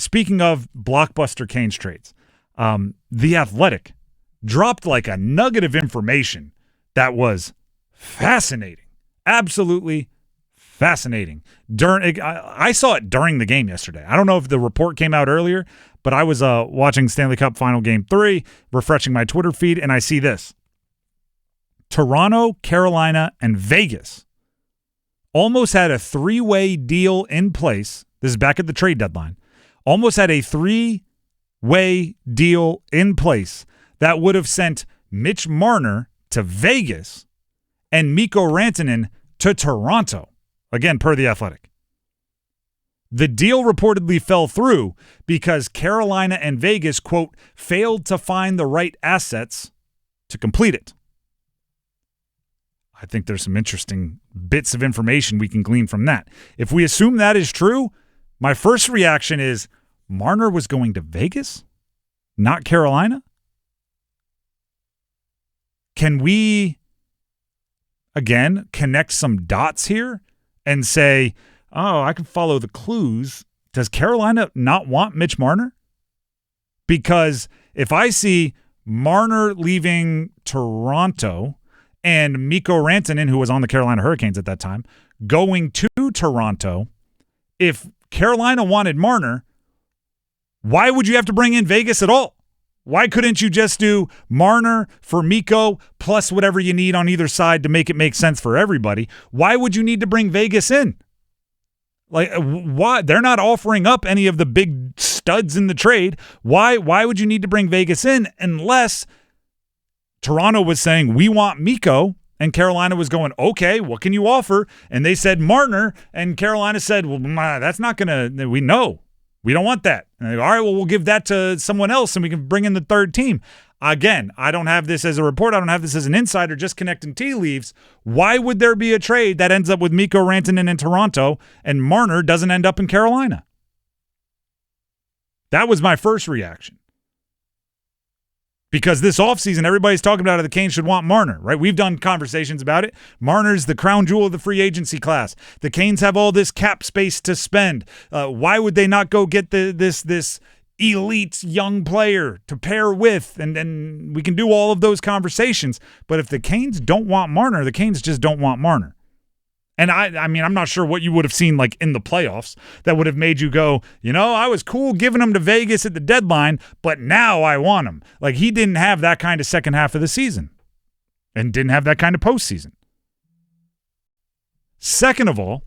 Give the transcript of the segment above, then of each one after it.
speaking of blockbuster Canes trades, The Athletic dropped like a nugget of information that was fascinating. Absolutely fascinating. I saw it during the game yesterday. I don't know if the report came out earlier, but I was watching Stanley Cup Final Game 3, refreshing my Twitter feed, and I see this. Toronto, Carolina, and Vegas almost had a three-way deal in place. This is back at the trade deadline. Almost had a three-way deal in place that would have sent Mitch Marner to Vegas and Mikko Rantanen to Toronto. Again, per The Athletic. The deal reportedly fell through because Carolina and Vegas, quote, failed to find the right assets to complete it. I think there's some interesting bits of information we can glean from that. If we assume that is true, my first reaction is Marner was going to Vegas, not Carolina? Can we, again, connect some dots here and say, oh, I can follow the clues. Does Carolina not want Mitch Marner? Because if I see Marner leaving Toronto and Mikko Rantanen, who was on the Carolina Hurricanes at that time, going to Toronto, if Carolina wanted Marner, why would you have to bring in Vegas at all? Why couldn't you just do Marner for Mikko plus whatever you need on either side to make it make sense for everybody? Why would you need to bring Vegas in? Like, why? They're not offering up any of the big studs in the trade. Why would you need to bring Vegas in unless Toronto was saying, we want Mikko, and Carolina was going, okay, what can you offer? And they said Marner, and Carolina said, well, that's not going to, we know. We don't want that. And they go, all right, well, we'll give that to someone else and we can bring in the third team. Again, I don't have this as a report. I don't have this as an insider, just connecting tea leaves. Why would there be a trade that ends up with Mikko Rantanen in Toronto and Marner doesn't end up in Carolina? That was my first reaction. Because this offseason, everybody's talking about how the Canes should want Marner, right? We've done conversations about it. Marner's the crown jewel of the free agency class. The Canes have all this cap space to spend. Why would they not go get this elite young player to pair with? And then we can do all of those conversations. But if the Canes don't want Marner, the Canes just don't want Marner. And I mean, I'm not sure what you would have seen like in the playoffs that would have made you go, I was cool giving him to Vegas at the deadline, but now I want him. Like, he didn't have that kind of second half of the season and didn't have that kind of postseason. Second of all,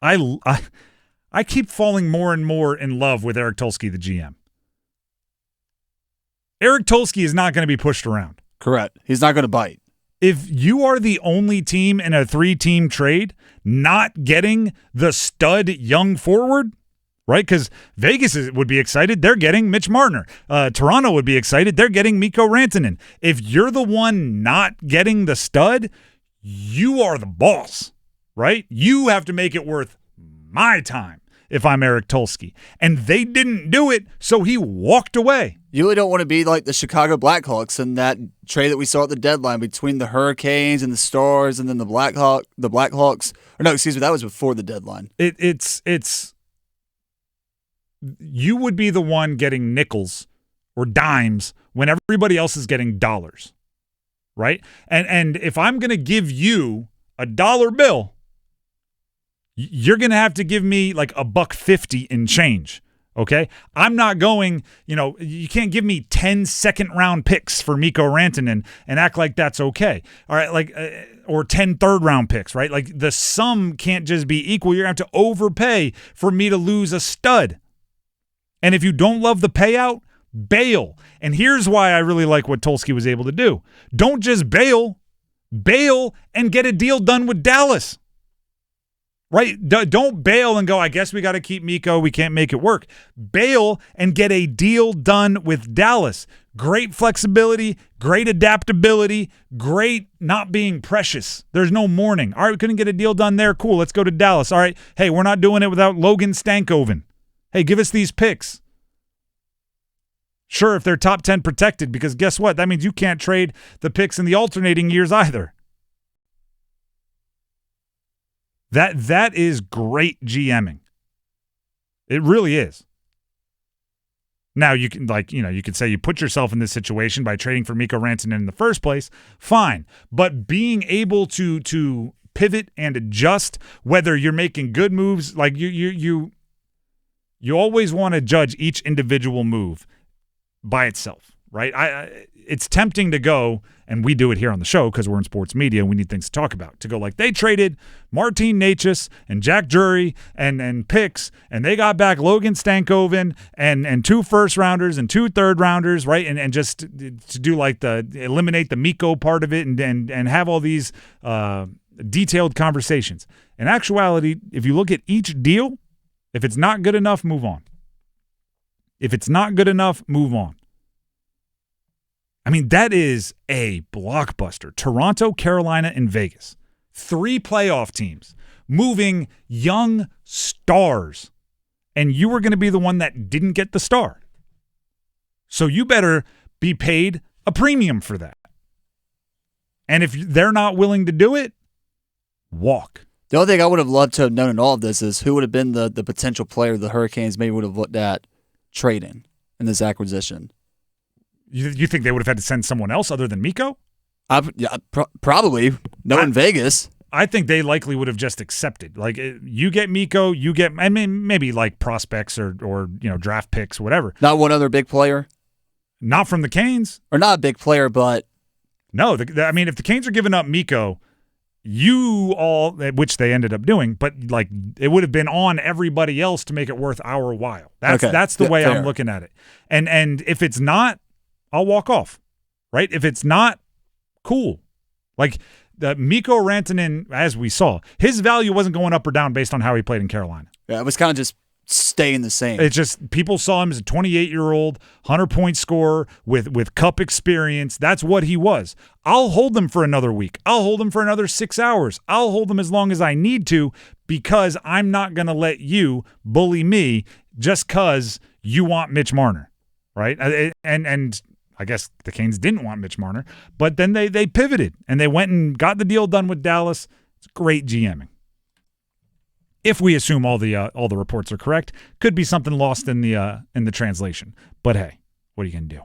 I keep falling more and more in love with Eric Tulsky, the GM. Eric Tulsky is not going to be pushed around. Correct. He's not going to bite. If you are the only team in a 3-team trade not getting the stud young forward, right? Because Vegas would be excited. They're getting Mitch Marner. Toronto would be excited. They're getting Mikko Rantanen. If you're the one not getting the stud, you are the boss, right? You have to make it worth my time if I'm Eric Tulsky. And they didn't do it, so he walked away. You really don't want to be like the Chicago Blackhawks in that trade that we saw at the deadline between the Hurricanes and the Stars and then the Blackhawks. Or no, excuse me, that was before the deadline. It's you would be the one getting nickels or dimes when everybody else is getting dollars, right? And if I'm going to give you a dollar bill, you're going to have to give me like $1.50 in change. Okay, I'm not going, you can't give me 10 second-round picks for Mikko Rantanen and act like that's okay. All right, or 10 third-round picks, right? Like, the sum can't just be equal. You're going to have to overpay for me to lose a stud. And if you don't love the payout, bail. And here's why I really like what Tulsky was able to do. Don't just bail. Bail and get a deal done with Dallas. Right? Don't bail and go, I guess we got to keep Mikko. We can't make it work. Bail and get a deal done with Dallas. Great flexibility, great adaptability, great not being precious. There's no mourning. All right, we couldn't get a deal done there. Cool, let's go to Dallas. All right, hey, we're not doing it without Logan Stankoven. Hey, give us these picks. Sure, if they're top 10 protected, because guess what? That means you can't trade the picks in the alternating years either. That is great GMing. It really is. Now you can you could say you put yourself in this situation by trading for Mikko Rantanen in the first place. Fine. But being able to pivot and adjust, whether you're making good moves, like you always want to judge each individual move by itself, right? It's tempting to go, and we do it here on the show because we're in sports media and we need things to talk about, to go like they traded Martin Necas and Jack Drury and picks, and they got back Logan Stankoven and 2 first-rounders and 2 third-rounders, right? And just to do like eliminate the Mikko part of it and have all these detailed conversations. In actuality, if you look at each deal, if it's not good enough, move on. If it's not good enough, move on. I mean, that is a blockbuster. Toronto, Carolina, and Vegas. 3 playoff teams moving young stars. And you were going to be the one that didn't get the star. So you better be paid a premium for that. And if they're not willing to do it, walk. The only thing I would have loved to have known in all of this is who would have been the potential player the Hurricanes maybe would have looked at trading in this acquisition. You think they would have had to send someone else other than Mikko? Probably. In Vegas. I think they likely would have just accepted. Like, you get Mikko, you get, I mean, maybe like prospects or draft picks, whatever. Not one other big player? Not from the Canes. Or not a big player, but... No, I mean, if the Canes are giving up Mikko, which they ended up doing, but like it would have been on everybody else to make it worth our while. That's the way fair. I'm looking at it. And if it's not, I'll walk off, right? If it's not, cool. Like the Mikko Rantanen, as we saw, his value wasn't going up or down based on how he played in Carolina. Yeah, it was kind of just staying the same. It's just people saw him as a 28-year-old, 100-point scorer with cup experience. That's what he was. I'll hold them for another week. I'll hold them for another 6 hours. I'll hold them as long as I need to because I'm not going to let you bully me just because you want Mitch Marner, right? And I guess the Canes didn't want Mitch Marner, but then they pivoted and they went and got the deal done with Dallas. It's great GMing. If we assume all the reports are correct, could be something lost in the translation. But hey, what are you gonna do?